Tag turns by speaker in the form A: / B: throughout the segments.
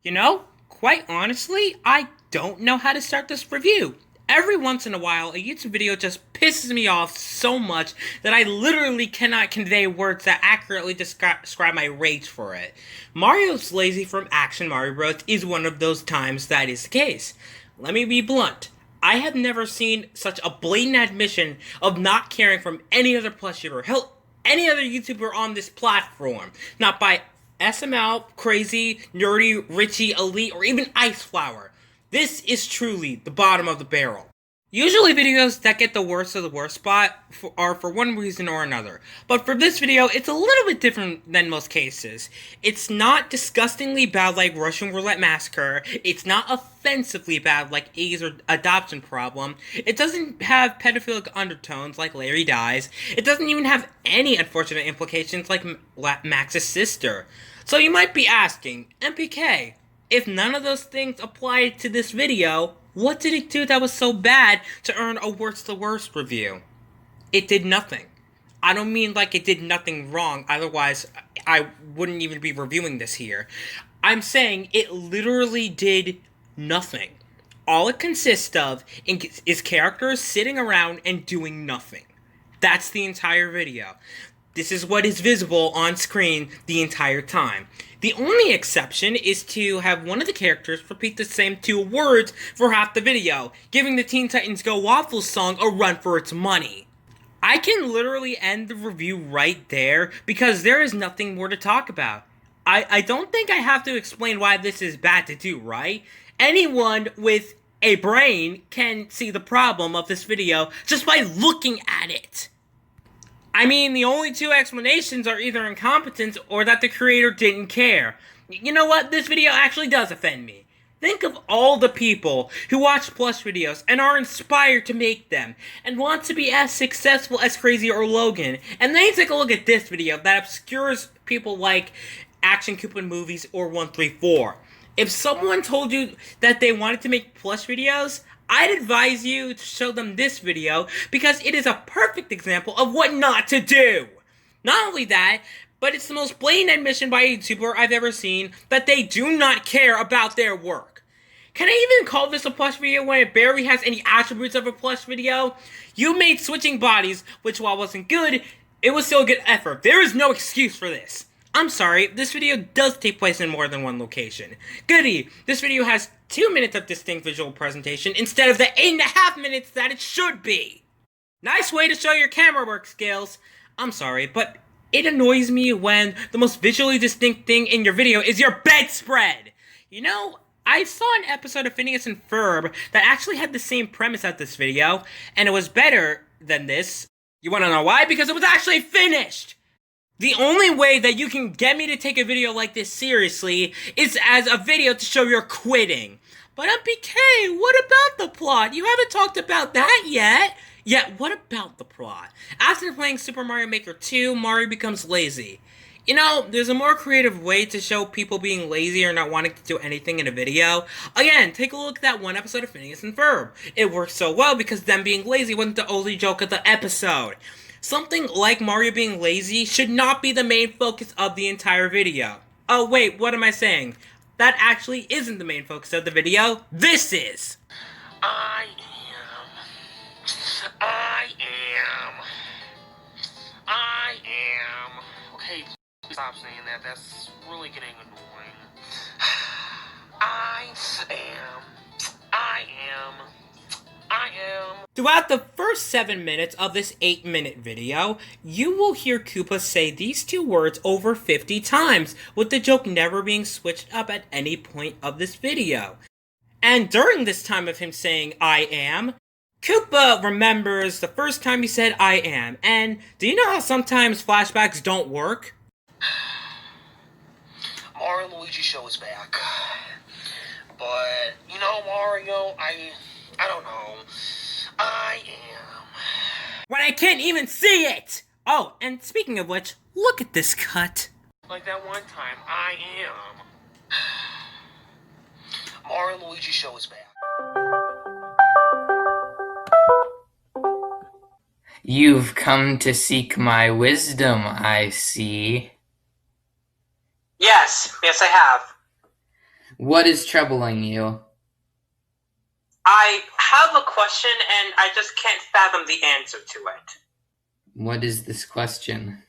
A: You know, quite honestly, I don't know how to start this review. Every once in a while, a YouTube video just pisses me off so much that I literally cannot convey words that accurately describe my rage for it. Mario's Lazy from ActionMarioBros is one of those times that is the case. Let me be blunt. I have never seen such a blatant admission of not caring from any other plush YouTuber. Hell, any other YouTuber on this platform. Not by SML, Crazy, Nerdy, Richie, Elite, or even Ice Flower. This is truly the bottom of the barrel. Usually videos that get the worst of the worst spot are for one reason or another. But for this video, it's a little bit different than most cases. It's not disgustingly bad like Russian Roulette Massacre. It's not offensively bad like AIDS or Adoption Problem. It doesn't have pedophilic undertones like Larry Dies. It doesn't even have any unfortunate implications like Max's sister. So you might be asking, MPK, if none of those things apply to this video, what did it do that was so bad to earn a worst the worst review? It did nothing. I don't mean like it did nothing wrong, otherwise I wouldn't even be reviewing this here. I'm saying it literally did nothing. All it consists of is characters sitting around and doing nothing. That's the entire video. This is what is visible on screen the entire time. The only exception is to have one of the characters repeat the same 2 words for half the video, giving the Teen Titans Go Waffles song a run for its money. I can literally end the review right there because there is nothing more to talk about. I don't think I have to explain why this is bad to do, right? Anyone with a brain can see the problem of this video just by looking at it. I mean, the only 2 explanations are either incompetence or that the creator didn't care. You know what? This video actually does offend me. Think of all the people who watch plush videos and are inspired to make them, and want to be as successful as Crazy or Logan, and then you take a look at this video that obscures people like Action Coupon Movies or 134. If someone told you that they wanted to make plush videos, I'd advise you to show them this video because it is a perfect example of what not to do. Not only that, but it's the most blatant admission by a YouTuber I've ever seen that they do not care about their work. Can I even call this a plush video when it barely has any attributes of a plush video? You made switching bodies, which while wasn't good, it was still a good effort. There is no excuse for this. I'm sorry, this video does take place in more than one location. Goody, this video has 2 minutes of distinct visual presentation instead of the 8.5 minutes that it should be. Nice way to show your camera work skills. I'm sorry, but it annoys me when the most visually distinct thing in your video is your bedspread. You know, I saw an episode of Phineas and Ferb that actually had the same premise as this video, and it was better than this. You wanna know why? Because it was actually finished! The only way that you can get me to take a video like this seriously is as a video to show you're quitting. But MPK, what about the plot? You haven't talked about that yet. Yeah, what about the plot? After playing Super Mario Maker 2, Mario becomes lazy. You know, there's a more creative way to show people being lazy or not wanting to do anything in a video. Again, take a look at that one episode of Phineas and Ferb. It worked so well because them being lazy wasn't the only joke of the episode. Something like Mario being lazy should not be the main focus of the entire video. Oh wait, what am I saying? That actually isn't the main focus of the video. This is!
B: I am. Okay, stop saying that. That's really getting annoying. I am.
A: Throughout the first 7 minutes of this 8-minute video, you will hear Koopa say these 2 words over 50 times, with the joke never being switched up at any point of this video. And during this time of him saying, I am, Koopa remembers the first time he said, I am. And do you know how sometimes flashbacks don't work?
B: Mario and Luigi show is back. But, you know, Mario, I don't know. I am.
A: When I can't even see it! Oh, and speaking of which, look at this cut.
B: Like that one time, I am. Mario and Luigi show is back.
C: You've come to seek my wisdom, I see.
D: Yes, I have.
C: What is troubling you?
A: I have a question and I just can't fathom the answer to it.
C: What is this question?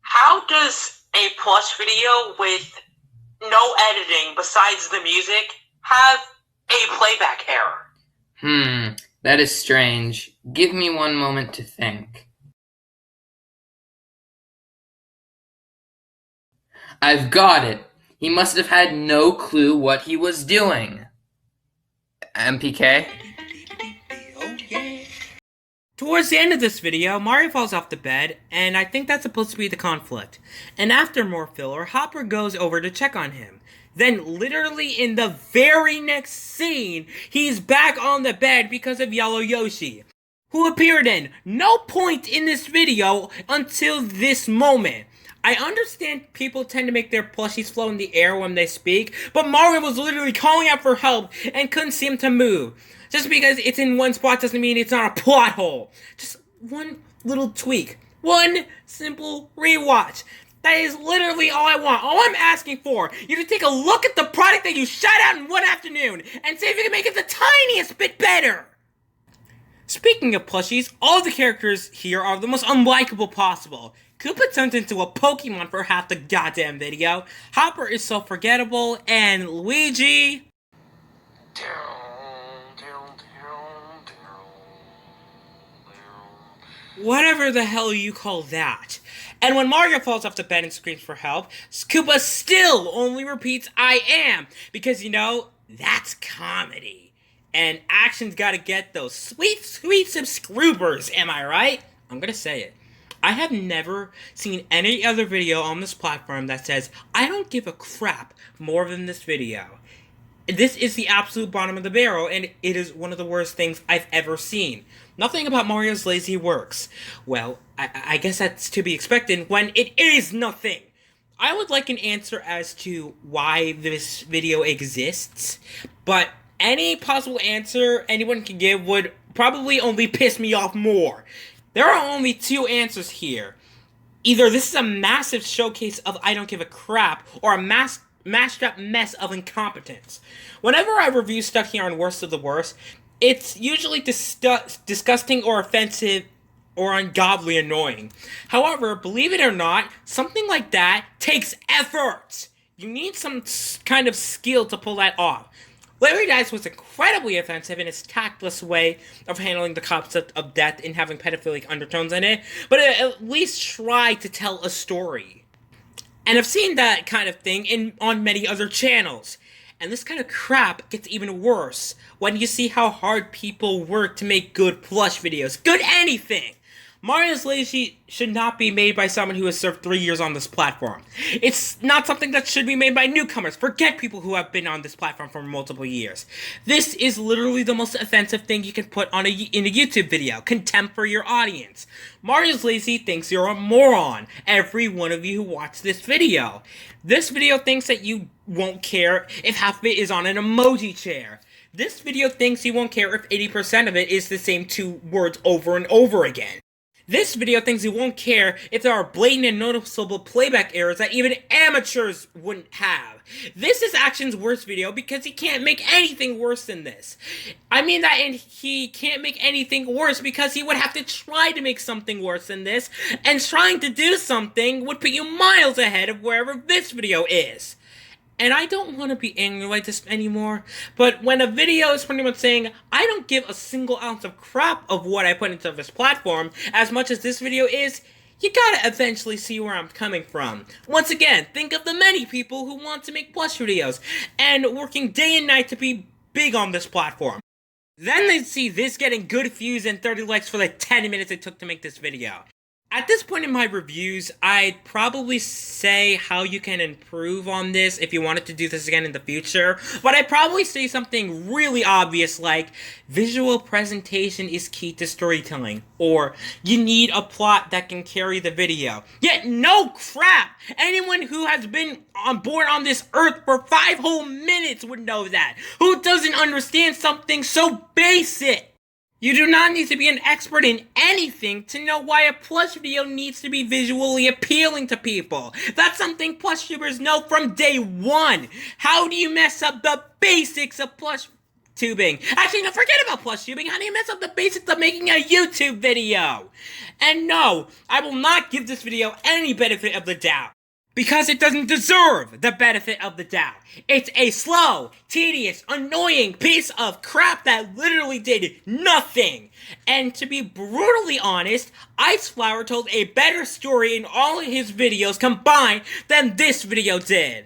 A: How does a plush video with no editing besides the music have a playback error?
C: That is strange. Give me one moment to think. I've got it. He must have had no clue what he was doing. MPK?
A: Towards the end of this video, Mario falls off the bed, and I think that's supposed to be the conflict. And after more filler, Hopper goes over to check on him. Then, literally in the very next scene, he's back on the bed because of Yellow Yoshi, who appeared in no point in this video until this moment. I understand people tend to make their plushies float in the air when they speak, but Mario was literally calling out for help and couldn't seem to move. Just because it's in one spot doesn't mean it's not a plot hole. Just one little tweak. One simple rewatch. That is literally all I want. All I'm asking for, you to take a look at the product that you shot out in one afternoon and see if you can make it the tiniest bit better. Speaking of plushies, all of the characters here are the most unlikable possible. Koopa turns into a Pokemon for half the goddamn video. Hopper is so forgettable, and Luigi... whatever the hell you call that. And when Mario falls off the bed and screams for help, Koopa still only repeats, "I am," because, you know, that's comedy. And Action's gotta get those sweet, sweet subscribers, am I right? I'm gonna say it. I have never seen any other video on this platform that says, "I don't give a crap" more than this video. This is the absolute bottom of the barrel, and it is one of the worst things I've ever seen. Nothing about Mario's Lazy works. Well, I guess that's to be expected when it is nothing. I would like an answer as to why this video exists, but any possible answer anyone can give would probably only piss me off more. There are only two answers here. Either this is a massive showcase of I don't give a crap, or a mashed up mess of incompetence. Whenever I review stuff here on Worst of the Worst, it's usually disgusting or offensive or ungodly annoying. However, believe it or not, something like that takes effort. You need some kind of skill to pull that off. Larry Dice was incredibly offensive in his tactless way of handling the concept of death and having pedophilic undertones in it, but it at least tried to tell a story. And I've seen that kind of thing on many other channels. And this kind of crap gets even worse when you see how hard people work to make good plush videos. Good anything! Mario's Lazy should not be made by someone who has served 3 years on this platform. It's not something that should be made by newcomers. Forget people who have been on this platform for multiple years. This is literally the most offensive thing you can put in a YouTube video. Contempt for your audience. Mario's Lazy thinks you're a moron. Every one of you who watched this video. This video thinks that you won't care if half of it is on an emoji chair. This video thinks you won't care if 80% of it is the same 2 words over and over again. This video thinks you won't care if there are blatant and noticeable playback errors that even amateurs wouldn't have. This is Action's worst video because he can't make anything worse than this. I mean that, and he can't make anything worse because he would have to try to make something worse than this, and trying to do something would put you miles ahead of wherever this video is. And I don't want to be angry like this anymore, but when a video is pretty much saying, I don't give a single ounce of crap of what I put into this platform, as much as this video is, you gotta eventually see where I'm coming from. Once again, think of the many people who want to make plush videos, and working day and night to be big on this platform. Then they see this getting good views and 30 likes for the 10 minutes it took to make this video. At this point in my reviews, I'd probably say how you can improve on this if you wanted to do this again in the future, but I'd probably say something really obvious like, visual presentation is key to storytelling, or you need a plot that can carry the video. Yet no crap! Anyone who has been on board on this earth for 5 whole minutes would know that. Who doesn't understand something so basic? You do not need to be an expert in anything to know why a plush video needs to be visually appealing to people. That's something plush tubers know from day one. How do you mess up the basics of plush tubing? Actually, no, forget about plush tubing. How do you mess up the basics of making a YouTube video? And no, I will not give this video any benefit of the doubt. Because it doesn't deserve the benefit of the doubt. It's a slow, tedious, annoying piece of crap that literally did nothing. And to be brutally honest, Ice Flower told a better story in all of his videos combined than this video did.